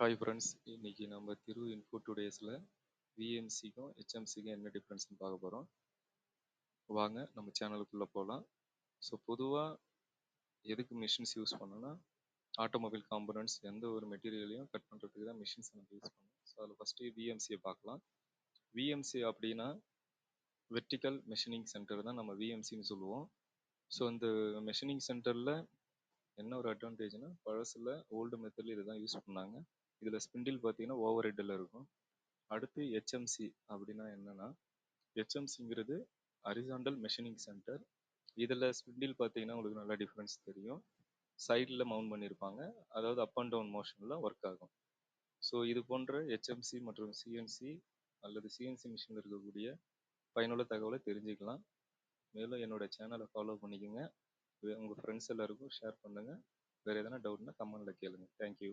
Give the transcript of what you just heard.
Hi friends, இன்னைக்கு நம்ம திரு info டூடேஸில் விஎம்சிக்கும் ஹெச்எம்சிக்கும் என்ன டிஃப்ரென்ஸ்னு பார்க்க போகிறோம். வாங்க நம்ம சேனலுக்குள்ளே போகலாம். ஸோ பொதுவாக எதுக்கு மிஷின்ஸ் யூஸ் பண்ணோன்னா, ஆட்டோமொபைல் காம்பனன்ட்ஸ் எந்த ஒரு மெட்டீரியலையும் கட் பண்ணுறதுக்கு தான் மிஷின்ஸ் நம்ம யூஸ் பண்ணோம். ஸோ அதில் ஃபஸ்ட்டு விஎம்சியை பார்க்கலாம். விஎம்சி அப்படின்னா வெர்டிக்கல் மெஷினிங் சென்டர் தான் நம்ம விஎம்சின்னு சொல்லுவோம். ஸோ இந்த மெஷினிங் சென்டரில் என்ன ஒரு அட்வான்டேஜ்னா, பழசில் ஓல்டு மெத்தடில் இதை தான் யூஸ் பண்ணாங்க. இதில் ஸ்பிண்டில் பார்த்தீங்கன்னா ஓவர் ஹெட்டில் இருக்கும். அடுத்து ஹெச்எம்சி அப்படின்னா என்னன்னா, ஹெச்எம்சிங்கிறது ஹரிசாண்டல் மெஷினிங் சென்டர். இதில் ஸ்பிண்டில் பார்த்தீங்கன்னா உங்களுக்கு நல்லா டிஃப்ரென்ஸ் தெரியும். சைடில் மவுண்ட் பண்ணியிருப்பாங்க, அதாவது அப் அண்ட் டவுன் மோஷனில் ஒர்க் ஆகும். ஸோ இது போன்ற ஹெச்எம்சி மற்றும் சிஎன்சி அல்லது சிஎன்சி மிஷினில் இருக்கக்கூடிய பயனுள்ள தகவலை தெரிஞ்சுக்கலாம். மேலும் என்னோட சேனலை ஃபாலோ பண்ணிக்கோங்க. உங்கள் ஃப்ரெண்ட்ஸ் எல்லாருக்கும் ஷேர் பண்ணுங்கள். வேறு எதனா டவுட்னா கமெண்டில் கேளுங்க. தேங்க்யூ.